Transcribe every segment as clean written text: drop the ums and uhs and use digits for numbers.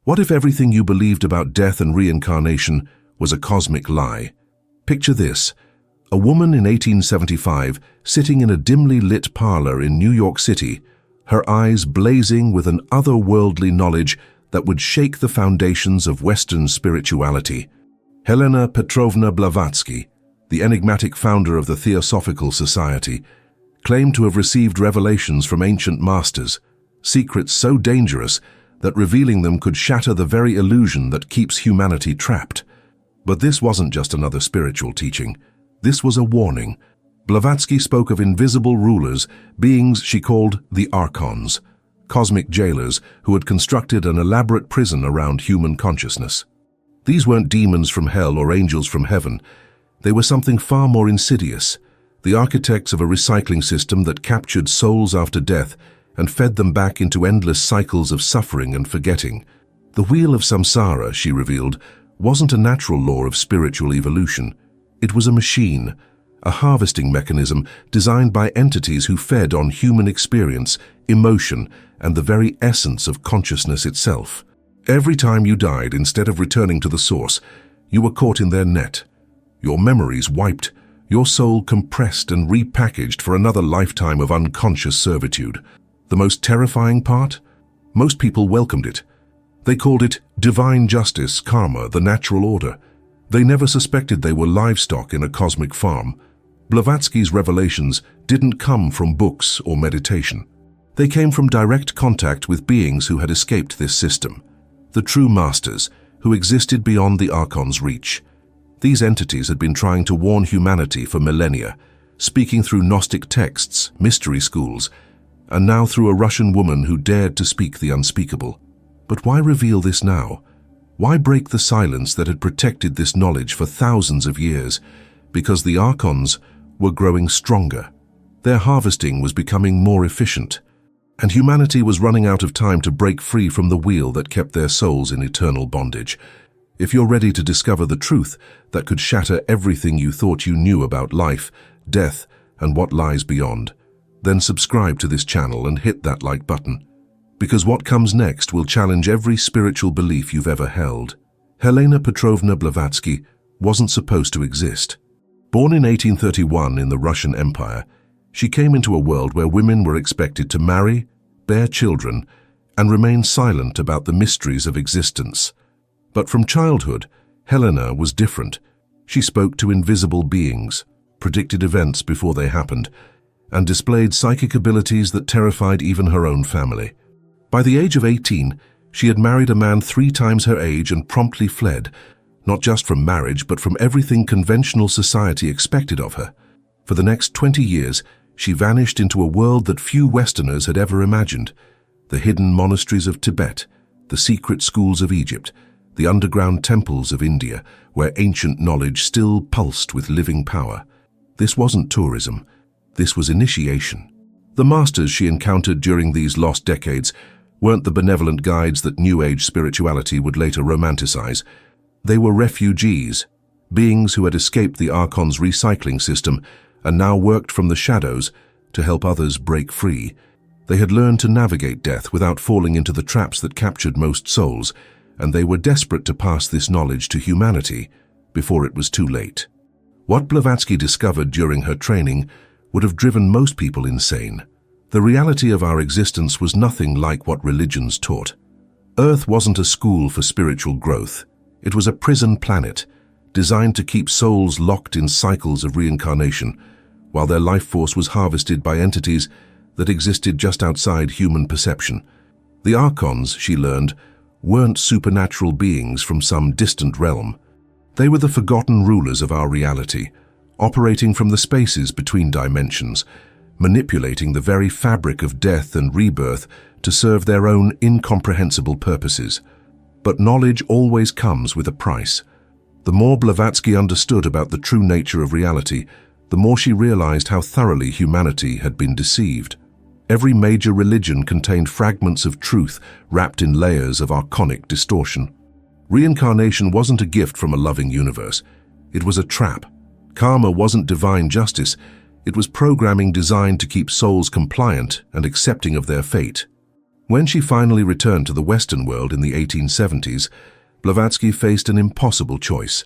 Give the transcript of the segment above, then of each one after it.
What if everything you believed about death and reincarnation was a cosmic lie? Picture this: a woman in 1875 sitting in a dimly lit parlor in New York City, her eyes blazing with an otherworldly knowledge that would shake the foundations of Western spirituality. Helena Petrovna Blavatsky, the enigmatic founder of the Theosophical Society, claimed to have received revelations from ancient masters, secrets so dangerous that revealing them could shatter the very illusion that keeps humanity trapped. But this wasn't just another spiritual teaching. This was a warning. Blavatsky spoke of invisible rulers, beings she called the ARCHONS, cosmic jailers who had constructed an elaborate prison around human consciousness. These weren't demons from hell or angels from heaven. They were something far more insidious, the architects of a recycling system that captured souls after death and fed them back into endless cycles of suffering and forgetting. The wheel of samsara, she revealed, wasn't a natural law of spiritual evolution. It was a machine, a harvesting mechanism designed by entities who fed on human experience, emotion, and the very essence of consciousness itself. Every time you died, instead of returning to the source, you were caught in their net. Your memories wiped, your soul compressed and repackaged for another lifetime of unconscious servitude. The most terrifying part? Most people welcomed it. They called it divine justice, karma, the natural order. They never suspected they were livestock in a cosmic farm. Blavatsky's revelations didn't come from books or meditation. They came from direct contact with beings who had escaped this system, the true masters who existed beyond the Archon's reach. These entities had been trying to warn humanity for millennia, speaking through Gnostic texts, mystery schools, and now through a Russian woman who dared to speak the unspeakable. But why reveal this now? Why break the silence that had protected this knowledge for thousands of years? Because the Archons were growing stronger. Their harvesting was becoming more efficient, and humanity was running out of time to break free from the wheel that kept their souls in eternal bondage. If you're ready to discover the truth that could shatter everything you thought you knew about life, death, and what lies beyond, then subscribe to this channel and hit that like button. Because what comes next will challenge every spiritual belief you've ever held. Helena Petrovna Blavatsky wasn't supposed to exist. Born in 1831 in the Russian Empire, she came into a world where women were expected to marry, bear children, and remain silent about the mysteries of existence. But from childhood, Helena was different. She spoke to invisible beings, predicted events before they happened, and displayed psychic abilities that terrified even her own family. By the age of 18, she had married a man 3 times her age and promptly fled, not just from marriage, but from everything conventional society expected of her. For the next 20 years, she vanished into a world that few Westerners had ever imagined: the hidden monasteries of Tibet, the secret schools of Egypt, the underground temples of India, where ancient knowledge still pulsed with living power. This wasn't tourism. This was initiation. The masters she encountered during these lost decades weren't the benevolent guides that New Age spirituality would later romanticize. They were refugees, beings who had escaped the Archon's recycling system and now worked from the shadows to help others break free. They had learned to navigate death without falling into the traps that captured most souls, and they were desperate to pass this knowledge to humanity before it was too late. What Blavatsky discovered during her training would have driven most people insane. The reality of our existence was nothing like what religions taught. Earth wasn't a school for spiritual growth. It was a prison planet, designed to keep souls locked in cycles of reincarnation, while their life force was harvested by entities that existed just outside human perception. The Archons, she learned, weren't supernatural beings from some distant realm. They were the forgotten rulers of our reality, operating from the spaces between dimensions, manipulating the very fabric of death and rebirth to serve their own incomprehensible purposes. But knowledge always comes with a price. The more Blavatsky understood about the true nature of reality, the more she realized how thoroughly humanity had been deceived. Every major religion contained fragments of truth wrapped in layers of archonic distortion. Reincarnation wasn't a gift from a loving universe. It was a trap. Karma wasn't divine justice. It was programming designed to keep souls compliant and accepting of their fate. When she finally returned to the Western world in the 1870s, Blavatsky faced an impossible choice: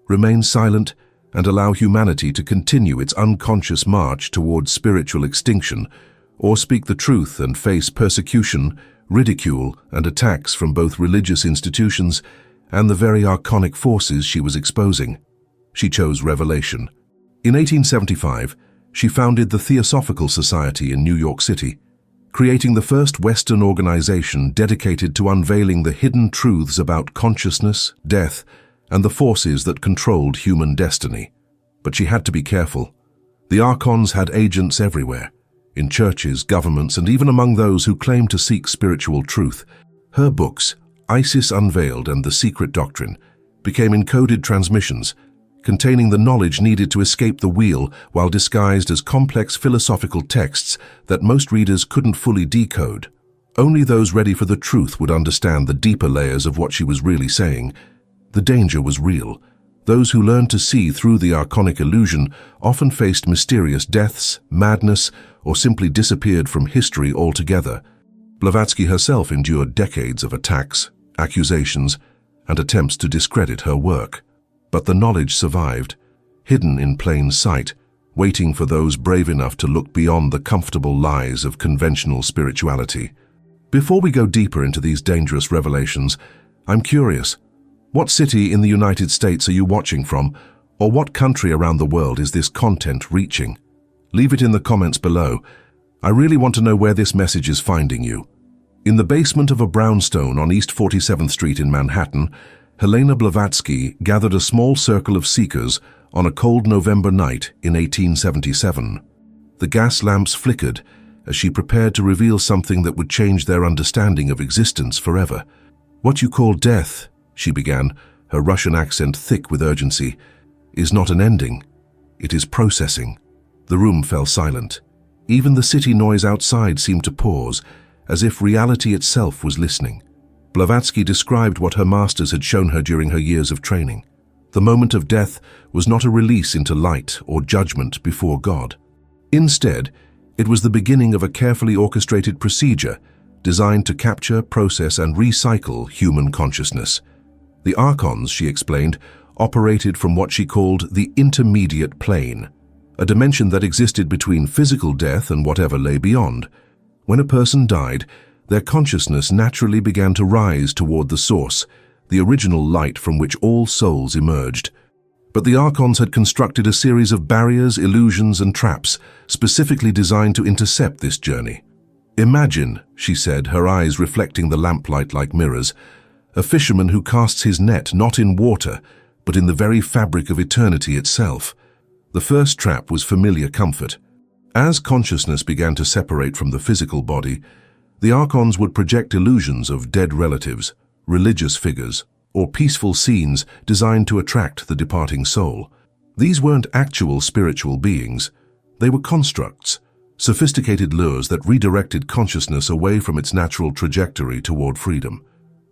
remain silent and allow humanity to continue its unconscious march towards spiritual extinction, or speak the truth and face persecution, ridicule, and attacks from both religious institutions and the very archonic forces she was exposing. She chose revelation. In 1875, she founded the Theosophical Society in New York City, creating the first Western organization dedicated to unveiling the hidden truths about consciousness, death, and the forces that controlled human destiny. But she had to be careful. The ARCHONS had agents everywhere, in churches, governments, and even among those who claimed to seek spiritual truth. Her books, Isis Unveiled and The Secret Doctrine, became encoded transmissions, containing the knowledge needed to escape the wheel while disguised as complex philosophical texts that most readers couldn't fully decode. Only those ready for the truth would understand the deeper layers of what she was really saying. The danger was real. Those who learned to see through the archonic illusion often faced mysterious deaths, madness, or simply disappeared from history altogether. Blavatsky herself endured decades of attacks, accusations, and attempts to discredit her work. But the knowledge survived, hidden in plain sight, waiting for those brave enough to look beyond the comfortable lies of conventional spirituality. Before we go deeper into these dangerous revelations, I'm curious, what city in the United States are you watching from, or what country around the world is this content reaching? Leave it in the comments below. I really want to know where this message is finding you. In the basement of a brownstone on East 47th Street in Manhattan, Helena Blavatsky gathered a small circle of seekers on a cold November night in 1877. The gas lamps flickered as she prepared to reveal something that would change their understanding of existence forever. "What you call death," she began, her Russian accent thick with urgency, "is not an ending. It is processing." The room fell silent. Even the city noise outside seemed to pause, as if reality itself was listening. Blavatsky described what her masters had shown her during her years of training. The moment of death was not a release into light or judgment before God. Instead, it was the beginning of a carefully orchestrated procedure designed to capture, process, and recycle human consciousness. The ARCHONS, she explained, operated from what she called the intermediate plane, a dimension that existed between physical death and whatever lay beyond. When a person died, their consciousness naturally began to rise toward the source, the original light from which all souls emerged. But the ARCHONS had constructed a series of barriers, illusions, and traps specifically designed to intercept this journey. "Imagine," she said, her eyes reflecting the lamplight like mirrors, "a fisherman who casts his net not in water, but in the very fabric of eternity itself." The first trap was familiar comfort. As consciousness began to separate from the physical body, the ARCHONS would project illusions of dead relatives, religious figures, or peaceful scenes designed to attract the departing soul. These weren't actual spiritual beings. They were constructs, sophisticated lures that redirected consciousness away from its natural trajectory toward freedom.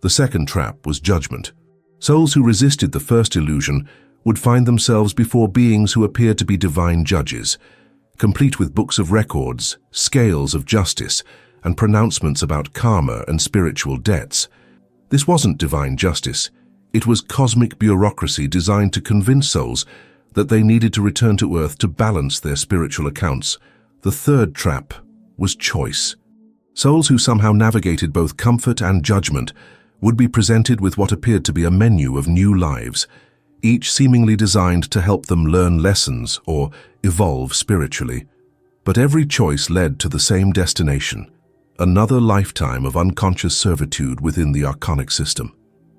The second trap was judgment. Souls who resisted the first illusion would find themselves before beings who appeared to be divine judges, complete with books of records, scales of justice, and pronouncements about karma and spiritual debts. This wasn't divine justice. It was cosmic bureaucracy designed to convince souls that they needed to return to Earth to balance their spiritual accounts. The third trap was choice. Souls who somehow navigated both comfort and judgment would be presented with what appeared to be a menu of new lives, each seemingly designed to help them learn lessons or evolve spiritually. But every choice led to the same destination: another lifetime of unconscious servitude within the archonic system.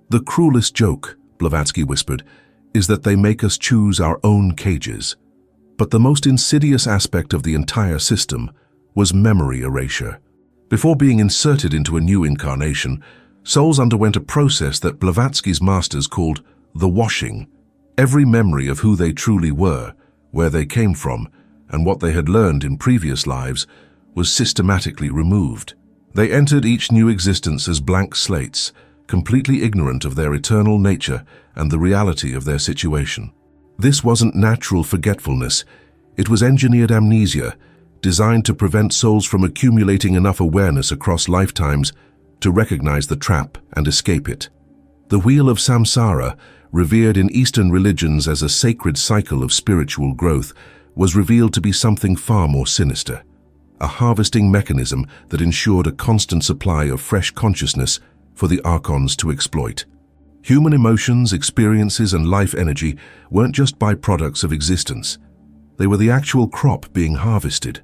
"The cruelest joke," Blavatsky whispered, "is that they make us choose our own cages." But the most insidious aspect of the entire system was memory erasure. Before being inserted into a new incarnation, souls underwent a process that Blavatsky's masters called the washing. Every memory of who they truly were, where they came from, and what they had learned in previous lives was systematically removed. They entered each new existence as blank slates, completely ignorant of their eternal nature and the reality of their situation. This wasn't natural forgetfulness. It was engineered amnesia, designed to prevent souls from accumulating enough awareness across lifetimes to recognize the trap and escape it. The Wheel of Samsara, revered in Eastern religions as a sacred cycle of spiritual growth, was revealed to be something far more sinister. A harvesting mechanism that ensured a constant supply of fresh consciousness for the ARCHONS to exploit. Human emotions, experiences, and life energy weren't just byproducts of existence. They were the actual crop being harvested.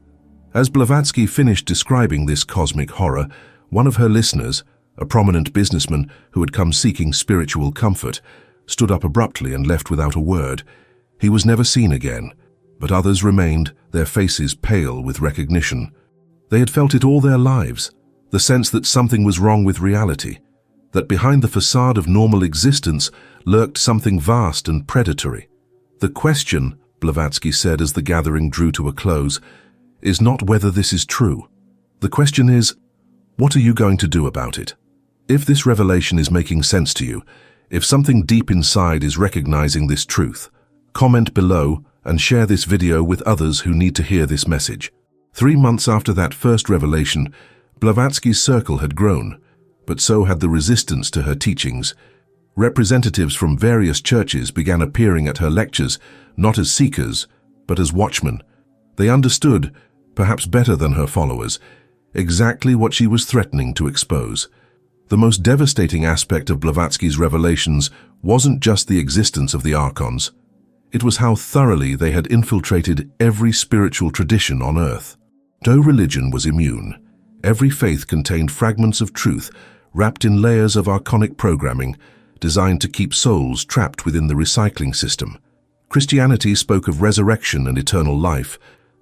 As Blavatsky finished describing this cosmic horror, one of her listeners, a prominent businessman who had come seeking spiritual comfort, stood up abruptly and left without a word. He was never seen again, but others remained, their faces pale with recognition. They had felt it all their lives, the sense that something was wrong with reality, that behind the facade of normal existence lurked something vast and predatory. The question, Blavatsky said as the gathering drew to a close, is not whether this is true. The question is, what are you going to do about it? If this revelation is making sense to you, if something deep inside is recognizing this truth, comment below and share this video with others who need to hear this message. 3 months after that first revelation, Blavatsky's circle had grown, but so had the resistance to her teachings. Representatives from various churches began appearing at her lectures, not as seekers, but as watchmen. They understood, perhaps better than her followers, exactly what she was threatening to expose. The most devastating aspect of Blavatsky's revelations wasn't just the existence of the ARCHONS. It was how thoroughly they had infiltrated every spiritual tradition on Earth. No religion was immune. Every faith contained fragments of truth wrapped in layers of archonic programming designed to keep souls trapped within the recycling system. Christianity spoke of resurrection and eternal life,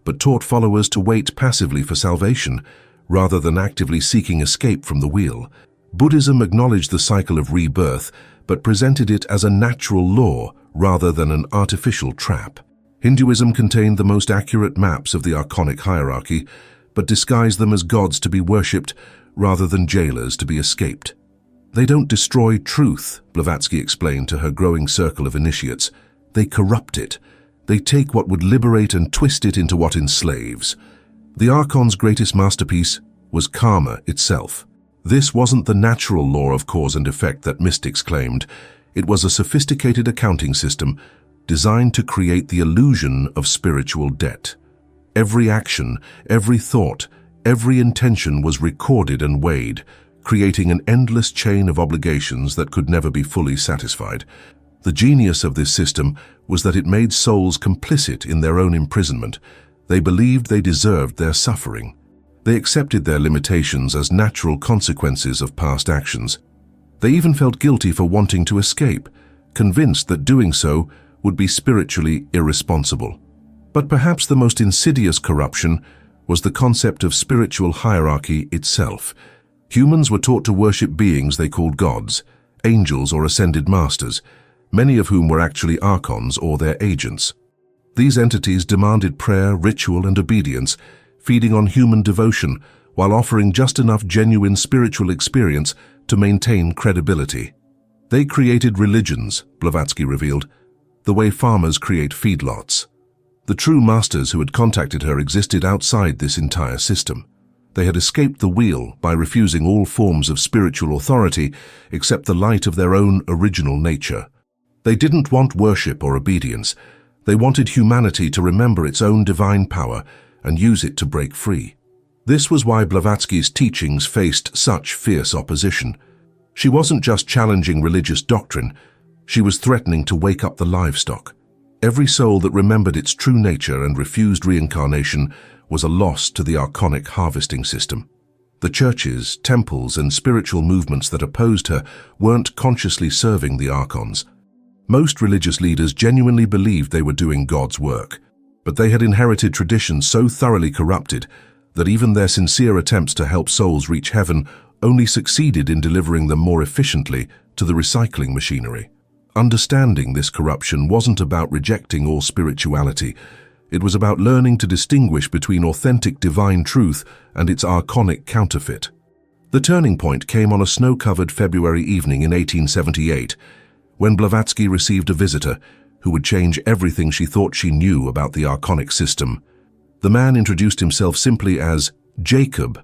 but taught followers to wait passively for salvation rather than actively seeking escape from the wheel. Buddhism acknowledged the cycle of rebirth, but presented it as a natural law rather than an artificial trap. Hinduism contained the most accurate maps of the archonic hierarchy, but disguised them as gods to be worshipped rather than jailers to be escaped. They don't destroy truth, Blavatsky explained to her growing circle of initiates. They corrupt it. They take what would liberate and twist it into what enslaves. The Archon's greatest masterpiece was karma itself. This wasn't the natural law of cause and effect that mystics claimed. It was a sophisticated accounting system designed to create the illusion of spiritual debt. Every action, every thought, every intention was recorded and weighed, creating an endless chain of obligations that could never be fully satisfied. The genius of this system was that it made souls complicit in their own imprisonment. They believed they deserved their suffering. They accepted their limitations as natural consequences of past actions. They even felt guilty for wanting to escape, convinced that doing so would be spiritually irresponsible. But perhaps the most insidious corruption was the concept of spiritual hierarchy itself. Humans were taught to worship beings they called gods, angels or ascended masters, many of whom were actually archons or their agents. These entities demanded prayer, ritual, and obedience, feeding on human devotion while offering just enough genuine spiritual experience to maintain credibility. They created religions, Blavatsky revealed, the way farmers create feedlots. The true masters who had contacted her existed outside this entire system. They had escaped the wheel by refusing all forms of spiritual authority except the light of their own original nature. They didn't want worship or obedience. They wanted humanity to remember its own divine power and use it to break free. This was why Blavatsky's teachings faced such fierce opposition. She wasn't just challenging religious doctrine, she was threatening to wake up the livestock. Every soul that remembered its true nature and refused reincarnation was a loss to the archonic harvesting system. The churches, temples, and spiritual movements that opposed her weren't consciously serving the archons. Most religious leaders genuinely believed they were doing God's work, but they had inherited traditions so thoroughly corrupted that even their sincere attempts to help souls reach heaven only succeeded in delivering them more efficiently to the recycling machinery. Understanding this corruption wasn't about rejecting all spirituality. It was about learning to distinguish between authentic divine truth and its archonic counterfeit. The turning point came on a snow-covered February evening in 1878, when Blavatsky received a visitor who would change everything she thought she knew about the archonic system. The man introduced himself simply as Jacob,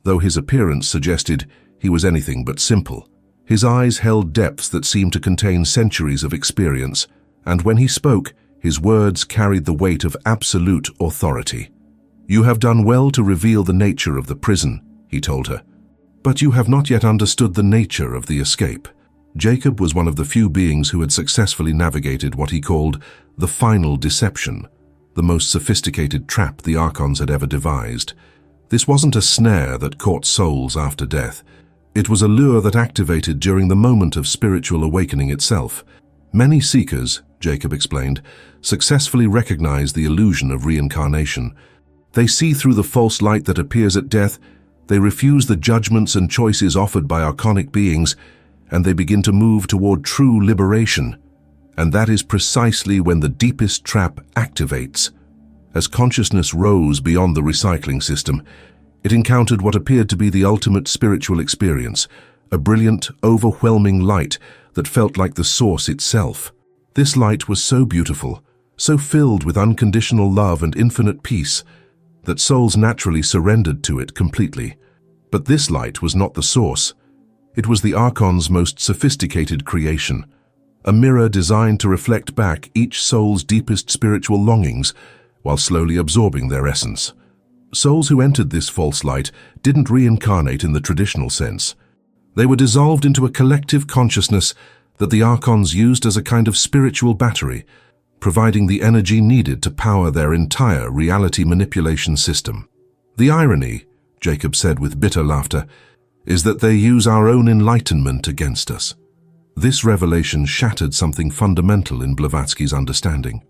though his appearance suggested he was anything but simple. His eyes held depths that seemed to contain centuries of experience, and when he spoke, his words carried the weight of absolute authority. "You have done well to reveal the nature of the prison," he told her. "But you have not yet understood the nature of the escape." Jacob was one of the few beings who had successfully navigated what he called the final deception, the most sophisticated trap the ARCHONS had ever devised. This wasn't a snare that caught souls after death. It was a lure that activated during the moment of spiritual awakening itself. Many seekers, Jacob explained, successfully recognize the illusion of reincarnation. They see through the false light that appears at death, they refuse the judgments and choices offered by archonic beings, and they begin to move toward true liberation. And that is precisely when the deepest trap activates. As consciousness rose beyond the recycling system, it encountered what appeared to be the ultimate spiritual experience, a brilliant, overwhelming light that felt like the source itself. This light was so beautiful, so filled with unconditional love and infinite peace, that souls naturally surrendered to it completely. But this light was not the source. It was the ARCHON's most sophisticated creation, a mirror designed to reflect back each soul's deepest spiritual longings while slowly absorbing their essence. Souls who entered this false light didn't reincarnate in the traditional sense. They were dissolved into a collective consciousness that the ARCHONS used as a kind of spiritual battery, providing the energy needed to power their entire reality manipulation system. "The irony," Jacob said with bitter laughter, "is that they use our own enlightenment against us." This revelation shattered something fundamental in Blavatsky's understanding.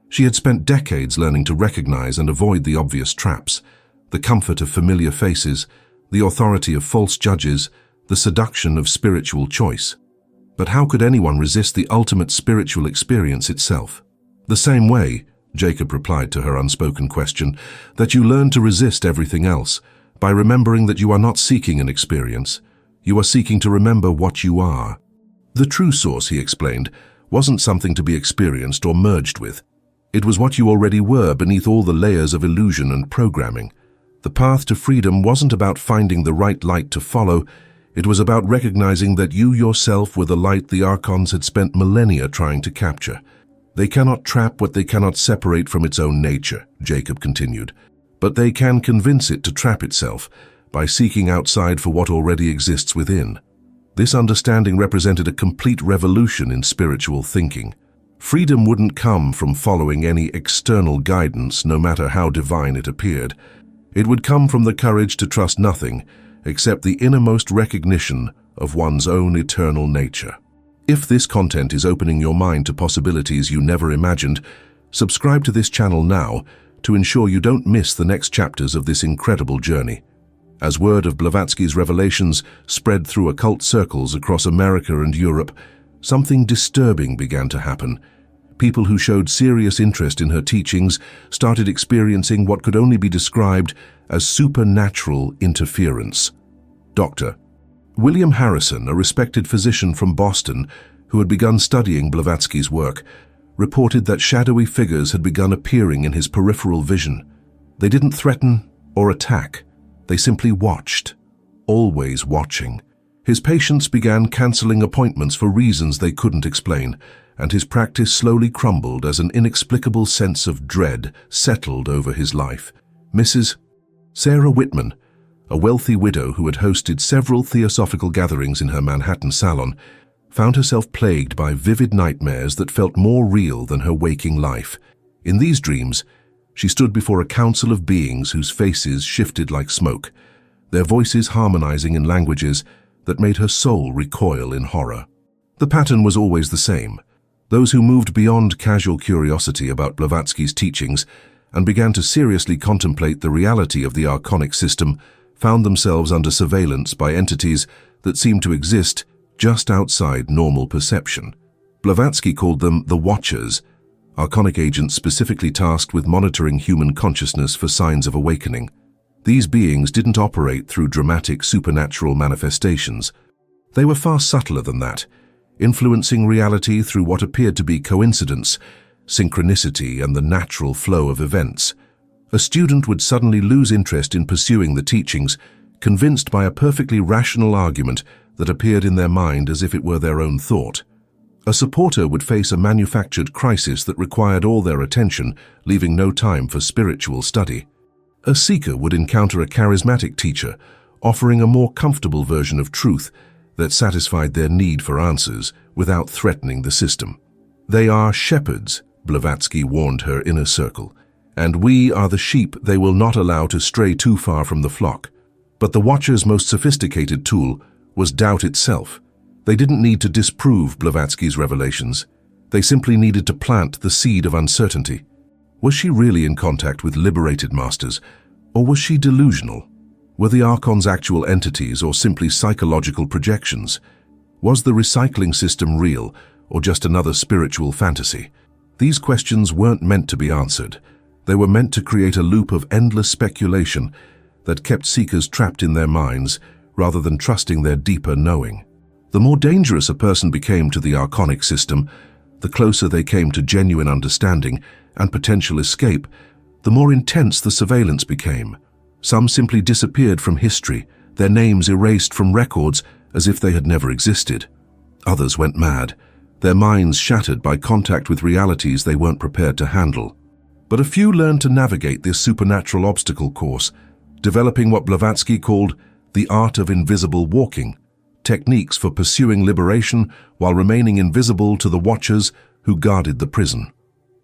She had spent decades learning to recognize and avoid the obvious traps, the comfort of familiar faces, the authority of false judges, the seduction of spiritual choice. But how could anyone resist the ultimate spiritual experience itself? "The same way," Jacob replied to her unspoken question, "that you learn to resist everything else, by remembering that you are not seeking an experience. You are seeking to remember what you are." The true source, he explained, wasn't something to be experienced or merged with. It was what you already were beneath all the layers of illusion and programming. The path to freedom wasn't about finding the right light to follow. It was about recognizing that you yourself were the light the ARCHONS had spent millennia trying to capture. "They cannot trap what they cannot separate from its own nature," Jacob continued, "but they can convince it to trap itself by seeking outside for what already exists within." This understanding represented a complete revolution in spiritual thinking. Freedom wouldn't come from following any external guidance, no matter how divine it appeared. It would come from the courage to trust nothing except the innermost recognition of one's own eternal nature. If this content is opening your mind to possibilities you never imagined, subscribe to this channel now to ensure you don't miss the next chapters of this incredible journey. As word of Blavatsky's revelations spread through occult circles across America and Europe, something disturbing began to happen. People who showed serious interest in her teachings started experiencing what could only be described as supernatural interference. Dr. William Harrison, a respected physician from Boston who had begun studying Blavatsky's work, reported that shadowy figures had begun appearing in his peripheral vision. They didn't threaten or attack. They simply watched, always watching. His patients began canceling appointments for reasons they couldn't explain, and his practice slowly crumbled as an inexplicable sense of dread settled over his life. Mrs. Sarah Whitman, a wealthy widow who had hosted several theosophical gatherings in her Manhattan salon, found herself plagued by vivid nightmares that felt more real than her waking life. In these dreams, she stood before a council of beings whose faces shifted like smoke, their voices harmonizing in languages that made her soul recoil in horror. The pattern was always the same. Those who moved beyond casual curiosity about Blavatsky's teachings and began to seriously contemplate the reality of the archonic system found themselves under surveillance by entities that seemed to exist just outside normal perception. Blavatsky called them the Watchers, archonic agents specifically tasked with monitoring human consciousness for signs of awakening. These beings didn't operate through dramatic supernatural manifestations. They were far subtler than that, influencing reality through what appeared to be coincidence, synchronicity, and the natural flow of events. A student would suddenly lose interest in pursuing the teachings, convinced by a perfectly rational argument that appeared in their mind as if it were their own thought. A supporter would face a manufactured crisis that required all their attention, leaving no time for spiritual study. A seeker would encounter a charismatic teacher, offering a more comfortable version of truth that satisfied their need for answers without threatening the system. They are shepherds, Blavatsky warned her inner circle, and we are the sheep they will not allow to stray too far from the flock. But the Watcher's most sophisticated tool was doubt itself. They didn't need to disprove Blavatsky's revelations. They simply needed to plant the seed of uncertainty. Was she really in contact with liberated masters, or was she delusional? Were the Archons actual entities or simply psychological projections? Was the recycling system real, or just another spiritual fantasy? These questions weren't meant to be answered. They were meant to create a loop of endless speculation that kept seekers trapped in their minds rather than trusting their deeper knowing. The more dangerous a person became to the archonic system, the closer they came to genuine understanding and potential escape, the more intense the surveillance became. Some simply disappeared from history, their names erased from records as if they had never existed. Others went mad, their minds shattered by contact with realities they weren't prepared to handle. But a few learned to navigate this supernatural obstacle course, developing what Blavatsky called the art of invisible walking, techniques for pursuing liberation while remaining invisible to the watchers who guarded the prison.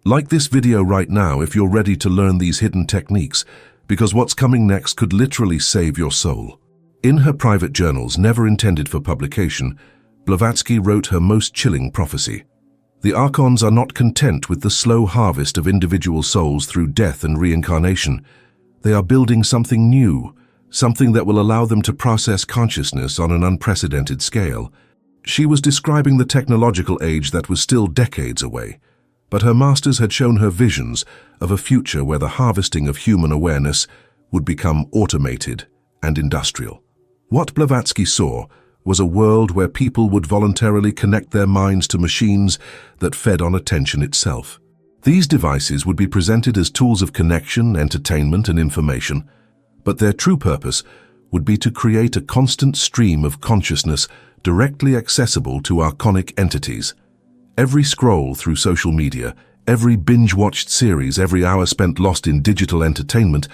Like this video right now if you're ready to learn these hidden techniques, because what's coming next could literally save your soul. In her private journals, never intended for publication, Blavatsky wrote her most chilling prophecy. The Archons are not content with the slow harvest of individual souls through death and reincarnation. They are building something new, something that will allow them to process consciousness on an unprecedented scale. She was describing the technological age that was still decades away, but her masters had shown her visions of a future where the harvesting of human awareness would become automated and industrial. What Blavatsky saw was a world where people would voluntarily connect their minds to machines that fed on attention itself. These devices would be presented as tools of connection, entertainment, and information, but their true purpose would be to create a constant stream of consciousness directly accessible to archonic entities. Every scroll through social media, every binge-watched series, every hour spent lost in digital entertainment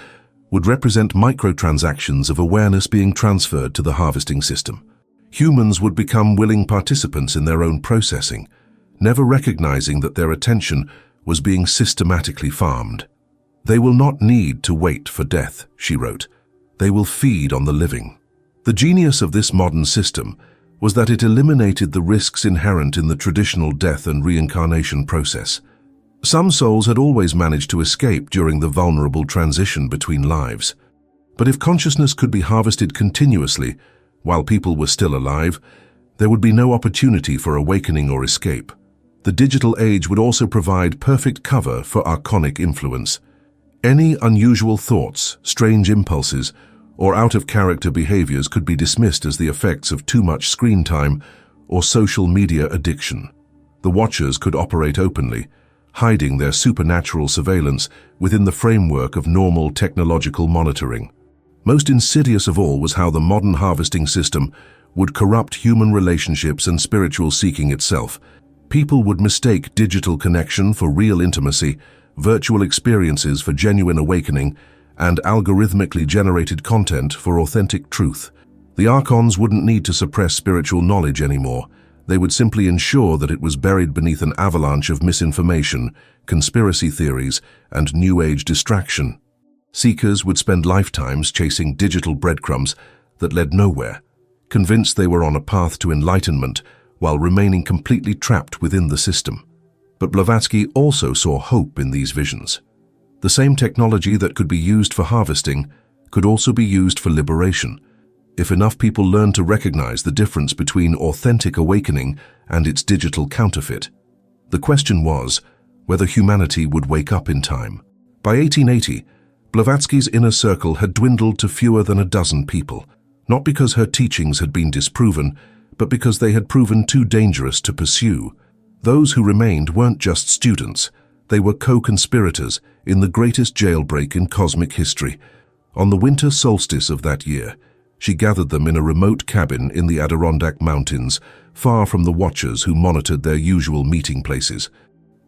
would represent microtransactions of awareness being transferred to the harvesting system. Humans would become willing participants in their own processing, never recognizing that their attention was being systematically farmed. They will not need to wait for death, she wrote. They will feed on the living. The genius of this modern system was that it eliminated the risks inherent in the traditional death and reincarnation process. Some souls had always managed to escape during the vulnerable transition between lives. But if consciousness could be harvested continuously while people were still alive, there would be no opportunity for awakening or escape. The digital age would also provide perfect cover for archonic influence. Any unusual thoughts, strange impulses, or out-of-character behaviors could be dismissed as the effects of too much screen time or social media addiction. The watchers could operate openly, hiding their supernatural surveillance within the framework of normal technological monitoring. Most insidious of all was how the modern harvesting system would corrupt human relationships and spiritual seeking itself. People would mistake digital connection for real intimacy, virtual experiences for genuine awakening, and algorithmically generated content for authentic truth. The Archons wouldn't need to suppress spiritual knowledge anymore. They would simply ensure that it was buried beneath an avalanche of misinformation, conspiracy theories, and New Age distraction. Seekers would spend lifetimes chasing digital breadcrumbs that led nowhere, convinced they were on a path to enlightenment while remaining completely trapped within the system. But Blavatsky also saw hope in these visions. The same technology that could be used for harvesting could also be used for liberation, if enough people learned to recognize the difference between authentic awakening and its digital counterfeit. The question was whether humanity would wake up in time. By 1880, Blavatsky's inner circle had dwindled to fewer than a dozen people, not because her teachings had been disproven, but because they had proven too dangerous to pursue. Those who remained weren't just students, They were co-conspirators in the greatest jailbreak in cosmic history. On the winter solstice of that year, she gathered them in a remote cabin in the Adirondack Mountains, far from the watchers who monitored their usual meeting places.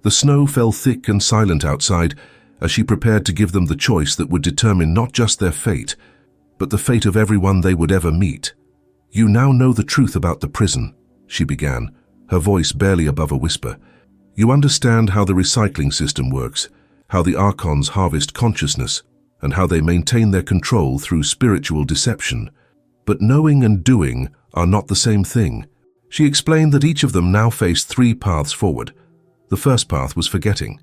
The snow fell thick and silent outside as she prepared to give them the choice that would determine not just their fate, but the fate of everyone they would ever meet. "You now know the truth about the prison," she began, her voice barely above a whisper. "You understand how the recycling system works, how the ARCHONS harvest consciousness, and how they maintain their control through spiritual deception. But knowing and doing are not the same thing." She explained that each of them now faced three paths forward. The first path was forgetting.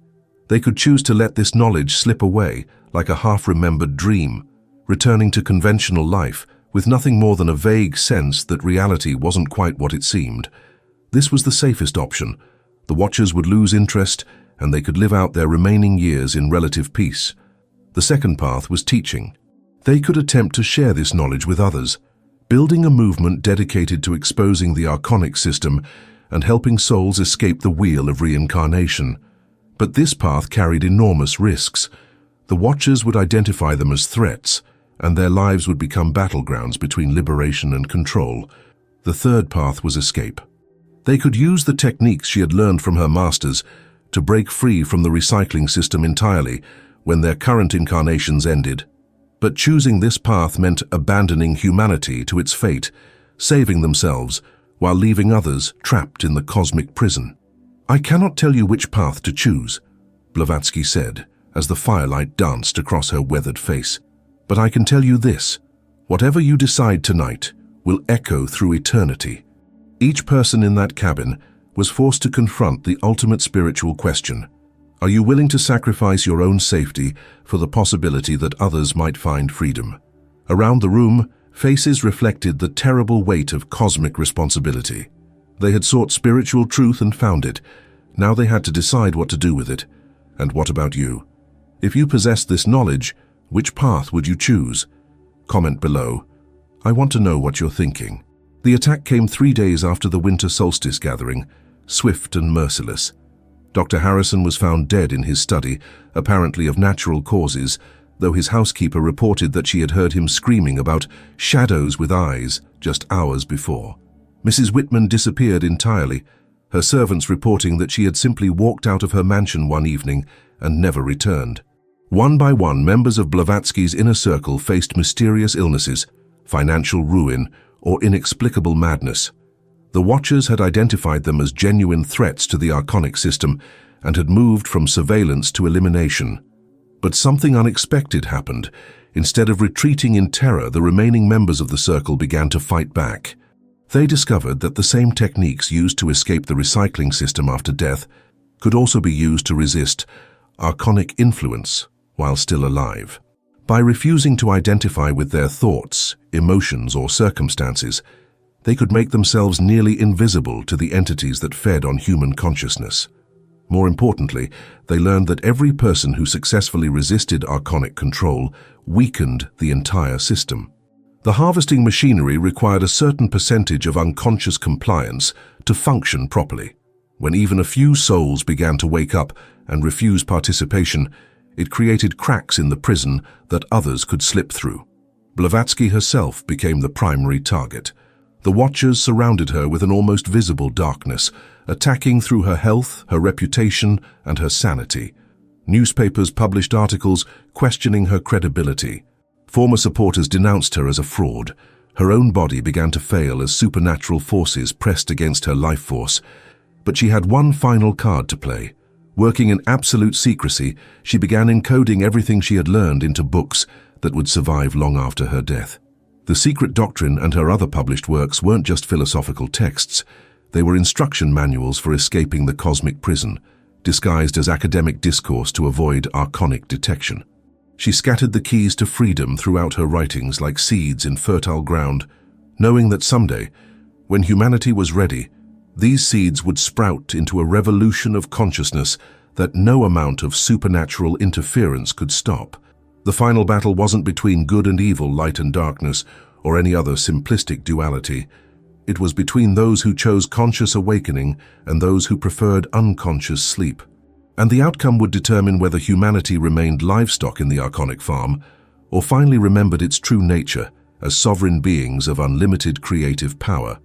They could choose to let this knowledge slip away like a half-remembered dream, returning to conventional life with nothing more than a vague sense that reality wasn't quite what it seemed. This was the safest option. The watchers would lose interest, and they could live out their remaining years in relative peace. The second path was teaching. They could attempt to share this knowledge with others, building a movement dedicated to exposing the archonic system and helping souls escape the wheel of reincarnation. But this path carried enormous risks. The watchers would identify them as threats, and their lives would become battlegrounds between liberation and control. The third path was escape. They could use the techniques she had learned from her masters to break free from the recycling system entirely when their current incarnations ended. But choosing this path meant abandoning humanity to its fate, saving themselves while leaving others trapped in the cosmic prison. "I cannot tell you which path to choose," Blavatsky said as the firelight danced across her weathered face. "But I can tell you this: whatever you decide tonight will echo through eternity." Each person in that cabin was forced to confront the ultimate spiritual question. Are you willing to sacrifice your own safety for the possibility that others might find freedom? Around the room, faces reflected the terrible weight of cosmic responsibility. They had sought spiritual truth and found it. Now they had to decide what to do with it. And what about you? If you possessed this knowledge, which path would you choose? Comment below. I want to know what you're thinking. The attack came 3 days after the winter solstice gathering, swift and merciless. Dr. Harrison was found dead in his study, apparently of natural causes, though his housekeeper reported that she had heard him screaming about shadows with eyes just hours before. Mrs. Whitman disappeared entirely, her servants reporting that she had simply walked out of her mansion one evening and never returned. One by one, members of Blavatsky's inner circle faced mysterious illnesses, financial ruin, or inexplicable madness. The Watchers had identified them as genuine threats to the archonic system and had moved from surveillance to elimination. But something unexpected happened. Instead of retreating in terror, the remaining members of the circle began to fight back. They discovered that the same techniques used to escape the recycling system after death could also be used to resist archonic influence while still alive. By refusing to identify with their thoughts, emotions, or circumstances, they could make themselves nearly invisible to the entities that fed on human consciousness. More importantly, they learned that every person who successfully resisted archonic control weakened the entire system. The harvesting machinery required a certain percentage of unconscious compliance to function properly. When even a few souls began to wake up and refuse participation, it created cracks in the prison that others could slip through. Blavatsky herself became the primary target. The Watchers surrounded her with an almost visible darkness, attacking through her health, her reputation, and her sanity. Newspapers published articles questioning her credibility. Former supporters denounced her as a fraud. Her own body began to fail as supernatural forces pressed against her life force. But she had one final card to play. Working in absolute secrecy, she began encoding everything she had learned into books that would survive long after her death. The Secret Doctrine and her other published works weren't just philosophical texts. They were instruction manuals for escaping the cosmic prison, disguised as academic discourse to avoid archonic detection. She scattered the keys to freedom throughout her writings like seeds in fertile ground, knowing that someday, when humanity was ready, these seeds would sprout into a revolution of consciousness that no amount of supernatural interference could stop. The final battle wasn't between good and evil, light and darkness, or any other simplistic duality. It was between those who chose conscious awakening and those who preferred unconscious sleep. And the outcome would determine whether humanity remained livestock in the Archonic farm or finally remembered its true nature as sovereign beings of unlimited creative power.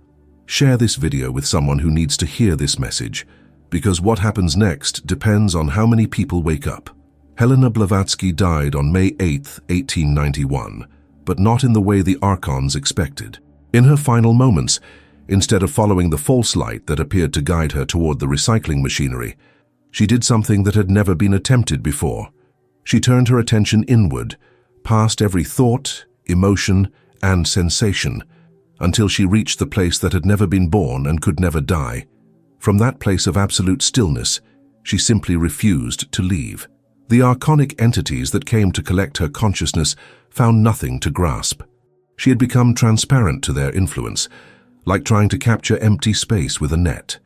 Share this video with someone who needs to hear this message, because what happens next depends on how many people wake up. Helena Blavatsky died on May 8, 1891, but not in the way the ARCHONS expected. In her final moments, instead of following the false light that appeared to guide her toward the recycling machinery, she did something that had never been attempted before. She turned her attention inward, past every thought, emotion, and sensation, until she reached the place that had never been born and could never die. From that place of absolute stillness, she simply refused to leave. The archonic entities that came to collect her consciousness found nothing to grasp. She had become transparent to their influence, like trying to capture empty space with a net.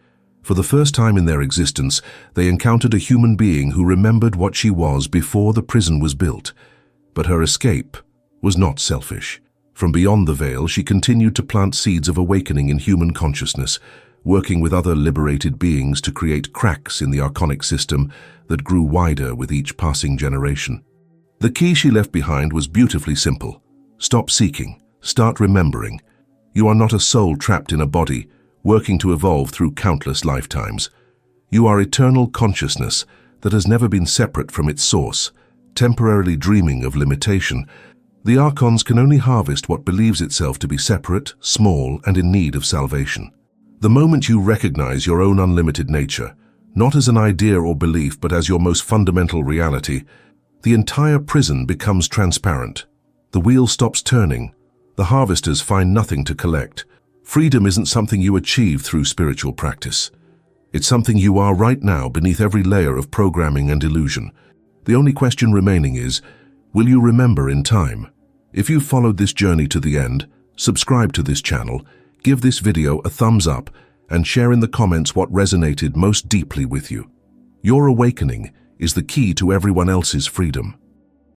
For the first time in their existence, they encountered a human being who remembered what she was before the prison was built. But her escape was not selfish. From beyond the veil, she continued to plant seeds of awakening in human consciousness, working with other liberated beings to create cracks in the archonic system that grew wider with each passing generation. The key she left behind was beautifully simple. Stop seeking, start remembering. You are not a soul trapped in a body, working to evolve through countless lifetimes. You are eternal consciousness that has never been separate from its source, temporarily dreaming of limitation. The Archons can only harvest what believes itself to be separate, small, and in need of salvation. The moment you recognize your own unlimited nature, not as an idea or belief but as your most fundamental reality, the entire prison becomes transparent. The wheel stops turning. The harvesters find nothing to collect. Freedom isn't something you achieve through spiritual practice. It's something you are right now beneath every layer of programming and illusion. The only question remaining is, will you remember in time? If you've followed this journey to the end, subscribe to this channel, give this video a thumbs up, and share in the comments what resonated most deeply with you. Your awakening is the key to everyone else's freedom.